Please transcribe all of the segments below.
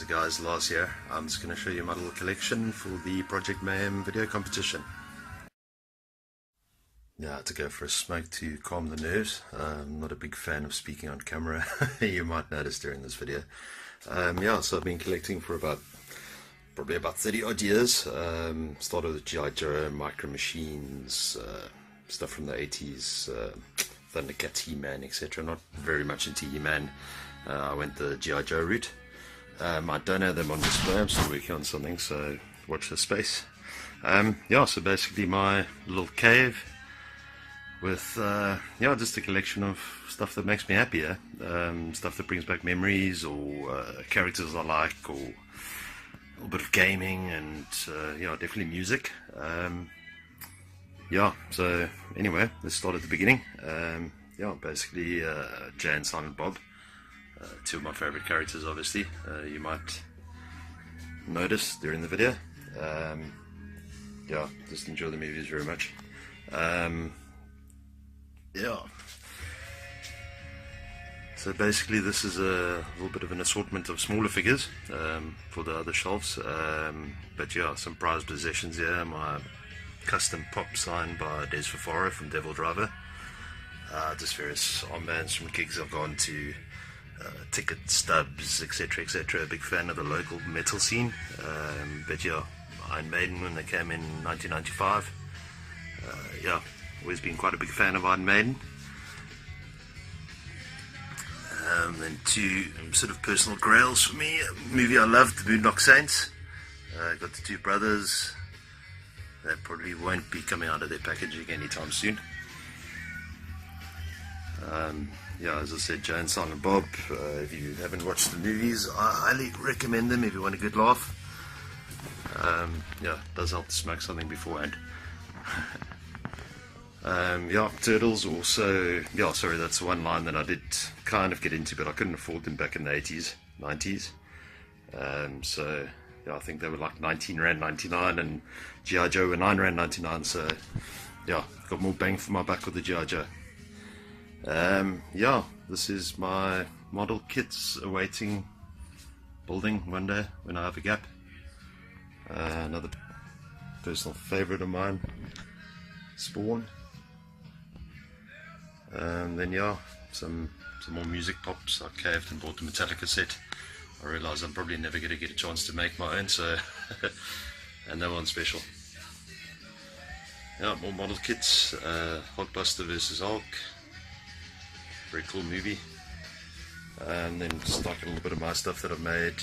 How's it guys, Lars here. I'm just going to show you my little collection for the Project Mayhem video competition. Yeah, to go for a smoke to calm the nerves. I'm not a big fan of speaking on camera, you might notice during this video. Yeah, so I've been collecting for probably about 30 odd years. Started with G.I. Joe, Micro Machines, stuff from the 80s, Thundercat, He-Man, etc. Not very much into He-Man. I went the G.I. Joe route. I don't have them on display, I'm still working on something, so watch the space. Yeah, so basically my little cave with yeah, just a collection of stuff that makes me happier, stuff that brings back memories, or characters I like, or a little bit of gaming, and yeah, definitely music. Yeah, so anyway, let's start at the beginning. Yeah, basically Jay and Silent Bob, two of my favorite characters, obviously. You might notice during the video. Yeah, just enjoy the movies very much. Yeah, so basically this is a little bit of an assortment of smaller figures for the other shelves, but yeah, some prized possessions here. My custom pop signed by Des Fafaro from Devil Driver, just various armbands from gigs I've gone to, ticket stubs, etc, etc. Big fan of the local metal scene, but yeah, Iron Maiden when they came in 1995, yeah, always been quite a big fan of Iron Maiden. Then two sort of personal grails for me. A movie I loved, The Boondock Saints. Got the two brothers. They probably won't be coming out of their packaging anytime soon. Yeah, as I said, Jay and Silent Bob. If you haven't watched the movies, I highly recommend them if you want a good laugh. Yeah, it does help to smoke something beforehand. Yeah, Turtles also. Yeah, sorry, that's one line that I did kind of get into, but I couldn't afford them back in the 80s, 90s. So yeah, I think they were like 19 Rand 99, and G.I. Joe were 9 Rand 99. So yeah, got more bang for my buck with the G.I. Joe. Yeah, this is my model kits awaiting building one day when I have a gap. Another personal favorite of mine, Spawn. Then yeah, some more music pops. I caved and bought the Metallica set. I realised I'm probably never going to get a chance to make my own, so and that one's special. Yeah, more model kits. Hulkbuster vs Hulk, very cool movie. And then just like a little bit of my stuff that I've made.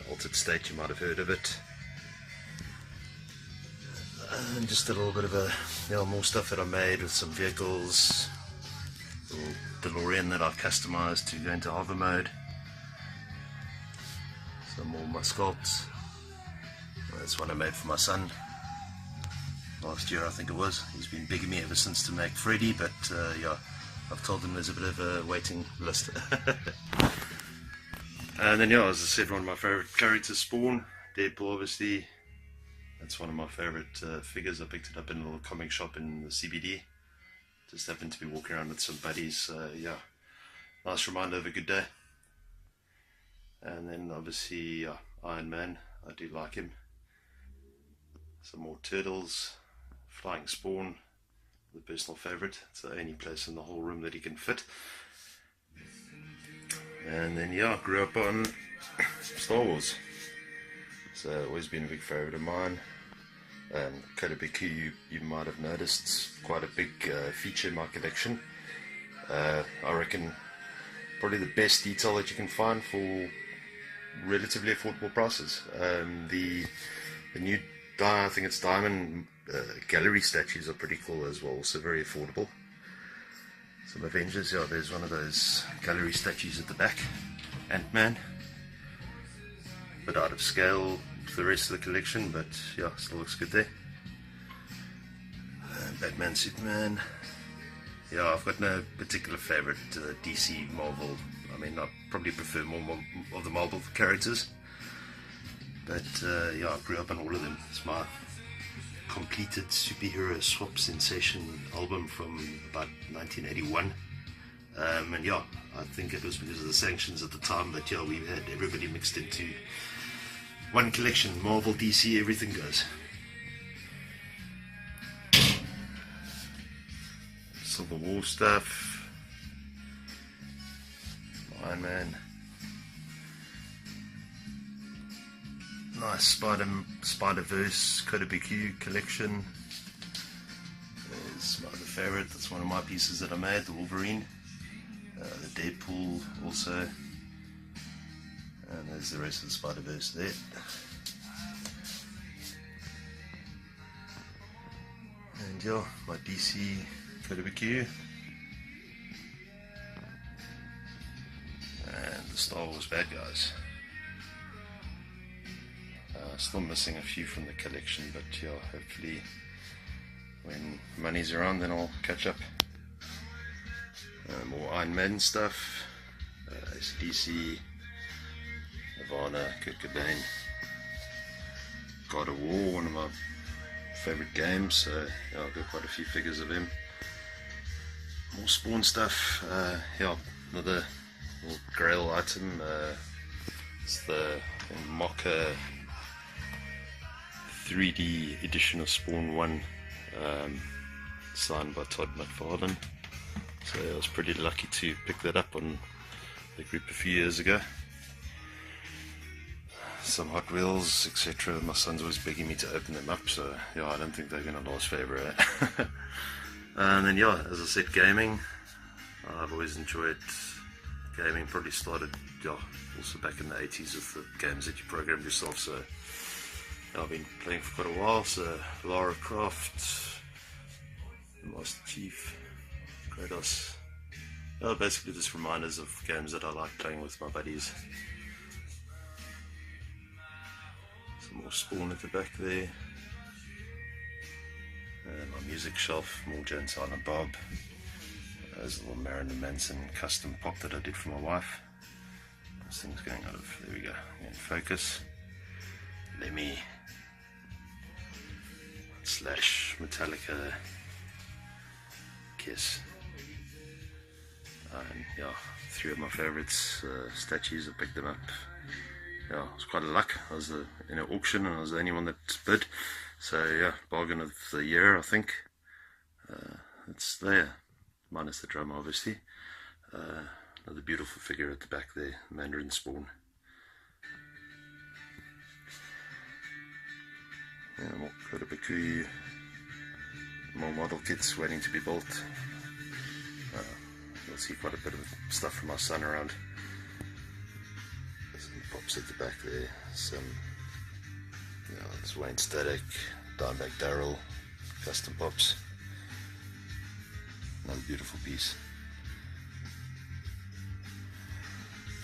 Altered State, you might have heard of it. And just a little bit of a, you know, more stuff that I made with some vehicles. Little DeLorean that I've customized to go into hover mode. Some more of my sculpts. That's one I made for my son last year, I think it was. He's been begging me ever since to make Freddy, but yeah, I've told him there's a bit of a waiting list. And then yeah, as I said, one of my favorite characters, Spawn, Deadpool, obviously. That's one of my favorite figures. I picked it up in a little comic shop in the CBD. Just happened to be walking around with some buddies. Yeah, nice reminder of a good day. And then obviously Iron Man, I do like him. Some more Turtles, Flying Spawn, the personal favorite. It's the only place in the whole room that he can fit. And then yeah, I grew up on Star Wars. So always been a big favorite of mine. Kotobuki, you might have noticed, quite a big feature in my collection. I reckon probably the best detail that you can find for relatively affordable prices. The new, I think it's diamond gallery statues are pretty cool as well, so very affordable. Some Avengers, yeah, there's one of those gallery statues at the back, Ant-Man. Bit out of scale to the rest of the collection, but yeah, still looks good there. Batman, Superman. Yeah, I've got no particular favorite DC, Marvel. I mean, I probably prefer more of the Marvel characters, but yeah, I grew up on all of them. It's my completed superhero swap sensation album from about 1981. And yeah, I think it was because of the sanctions at the time that yeah, we had everybody mixed into one collection. Marvel, DC, everything goes. Civil War stuff, Iron Man, nice Spider-Verse Kotobukiya collection. There's my other favourite, that's one of my pieces that I made, the Wolverine, the Deadpool also, and there's the rest of the Spider-Verse there. And yeah, my DC Kotobukiya and the Star Wars bad guys. Still missing a few from the collection, but yeah, hopefully when money's around then I'll catch up. More Iron Man stuff, AC/DC, Nirvana, Kurt Cobain, God of War, one of my favourite games, so yeah, I've got quite a few figures of him. More Spawn stuff, yeah, another little grail item, it's the Mocha 3D edition of Spawn 1, signed by Todd McFarlane. So I was pretty lucky to pick that up on the group a few years ago. Some Hot Wheels, etc. My son's always begging me to open them up, so yeah, I don't think they're going to last forever. Eh? And then yeah, as I said, gaming. I've always enjoyed gaming. Probably started also back in the 80s with the games that you programmed yourself. So yeah, I've been playing for quite a while. So Lara Croft, Master Chief, Kratos. Yeah, basically just reminders of games that I like playing with my buddies. Some more Spawn at the back there. And my music shelf, more Jane Silent Bob. There's a little Marilyn Manson custom pop that I did for my wife. This thing's going out of, there we go, in focus. Lemmy / Metallica, Kiss. And yeah, 3 of my favourites, statues. I picked them up. Yeah, it was quite a luck. I was in an auction and I was the only one that bid. So yeah, bargain of the year, I think. It's there, minus the drum, obviously. Another beautiful figure at the back there, Mandarin Spawn. Yeah, more Kotobukiya, more model kits waiting to be built. You'll see quite a bit of stuff from my son around. Some pops at the back there, some, you know, it's Wayne Static, Dimebag Darrell, custom pops. Another beautiful piece.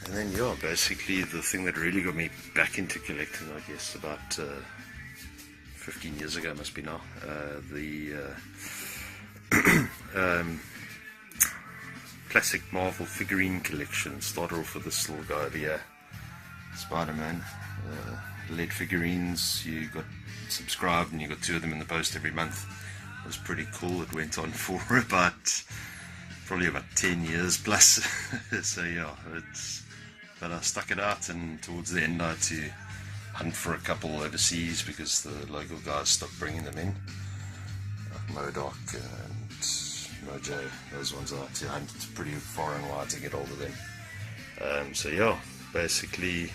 And then yeah, basically the thing that really got me back into collecting, I guess, about 15 years ago must be now, the classic Marvel figurine collection. Started off with this little guy over here, Spider-Man, lead figurines. You got subscribed and you got 2 of them in the post every month. It was pretty cool. It went on for probably about 10 years plus. So yeah, but I stuck it out, and towards the end I had to hunt for a couple overseas because the local guys stopped bringing them in, like MODOK and Mojo. Those ones I had to hunt pretty far and wide to get hold of them. So yeah, basically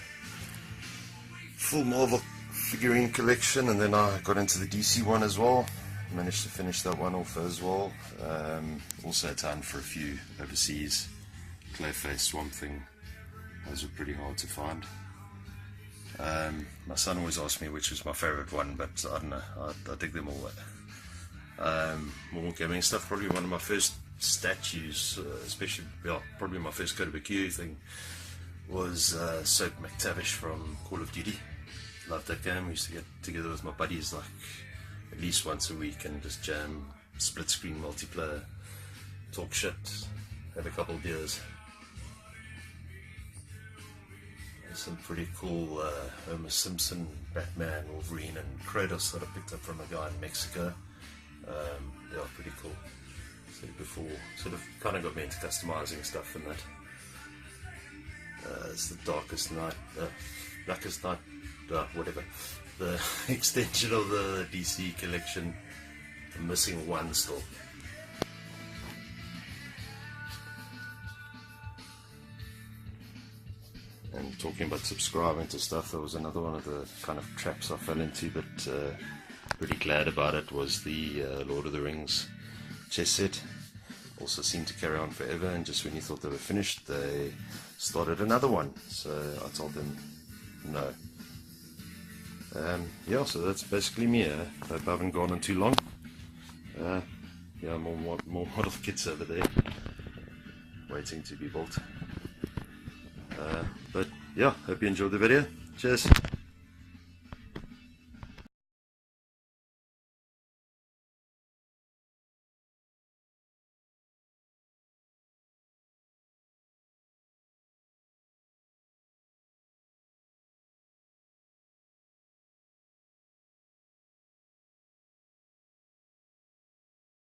full Marvel figurine collection, and then I got into the DC one as well. Managed to finish that one off as well. Also had to hunt for a few overseas. Clayface, Swamp Thing, those were pretty hard to find. My son always asked me which was my favourite one, but I don't know, I dig them all. More gaming stuff. Probably one of my first statues, especially, yeah, probably my first Kotobukiya thing, was Soap McTavish from Call of Duty. Loved that game. We used to get together with my buddies like at least once a week and just jam, split screen multiplayer, talk shit, have a couple of beers. There's some pretty cool Homer Simpson, Batman, Wolverine and Kratos that I picked up from a guy in Mexico. Yeah, pretty cool. So before, sort of kind of got me into customizing stuff and that. It's the darkest night, blackest night, whatever. The extension of the DC collection. I'm missing one still. And talking about subscribing to stuff, that was another one of the kind of traps I fell into, but pretty glad about it, was the Lord of the Rings chess set. Also seemed to carry on forever, and just when you thought they were finished, they started another one. So I told them no. Yeah, so that's basically me. I hope I haven't gone on too long. Yeah, more model kits over there waiting to be built. But yeah, hope you enjoyed the video. Cheers.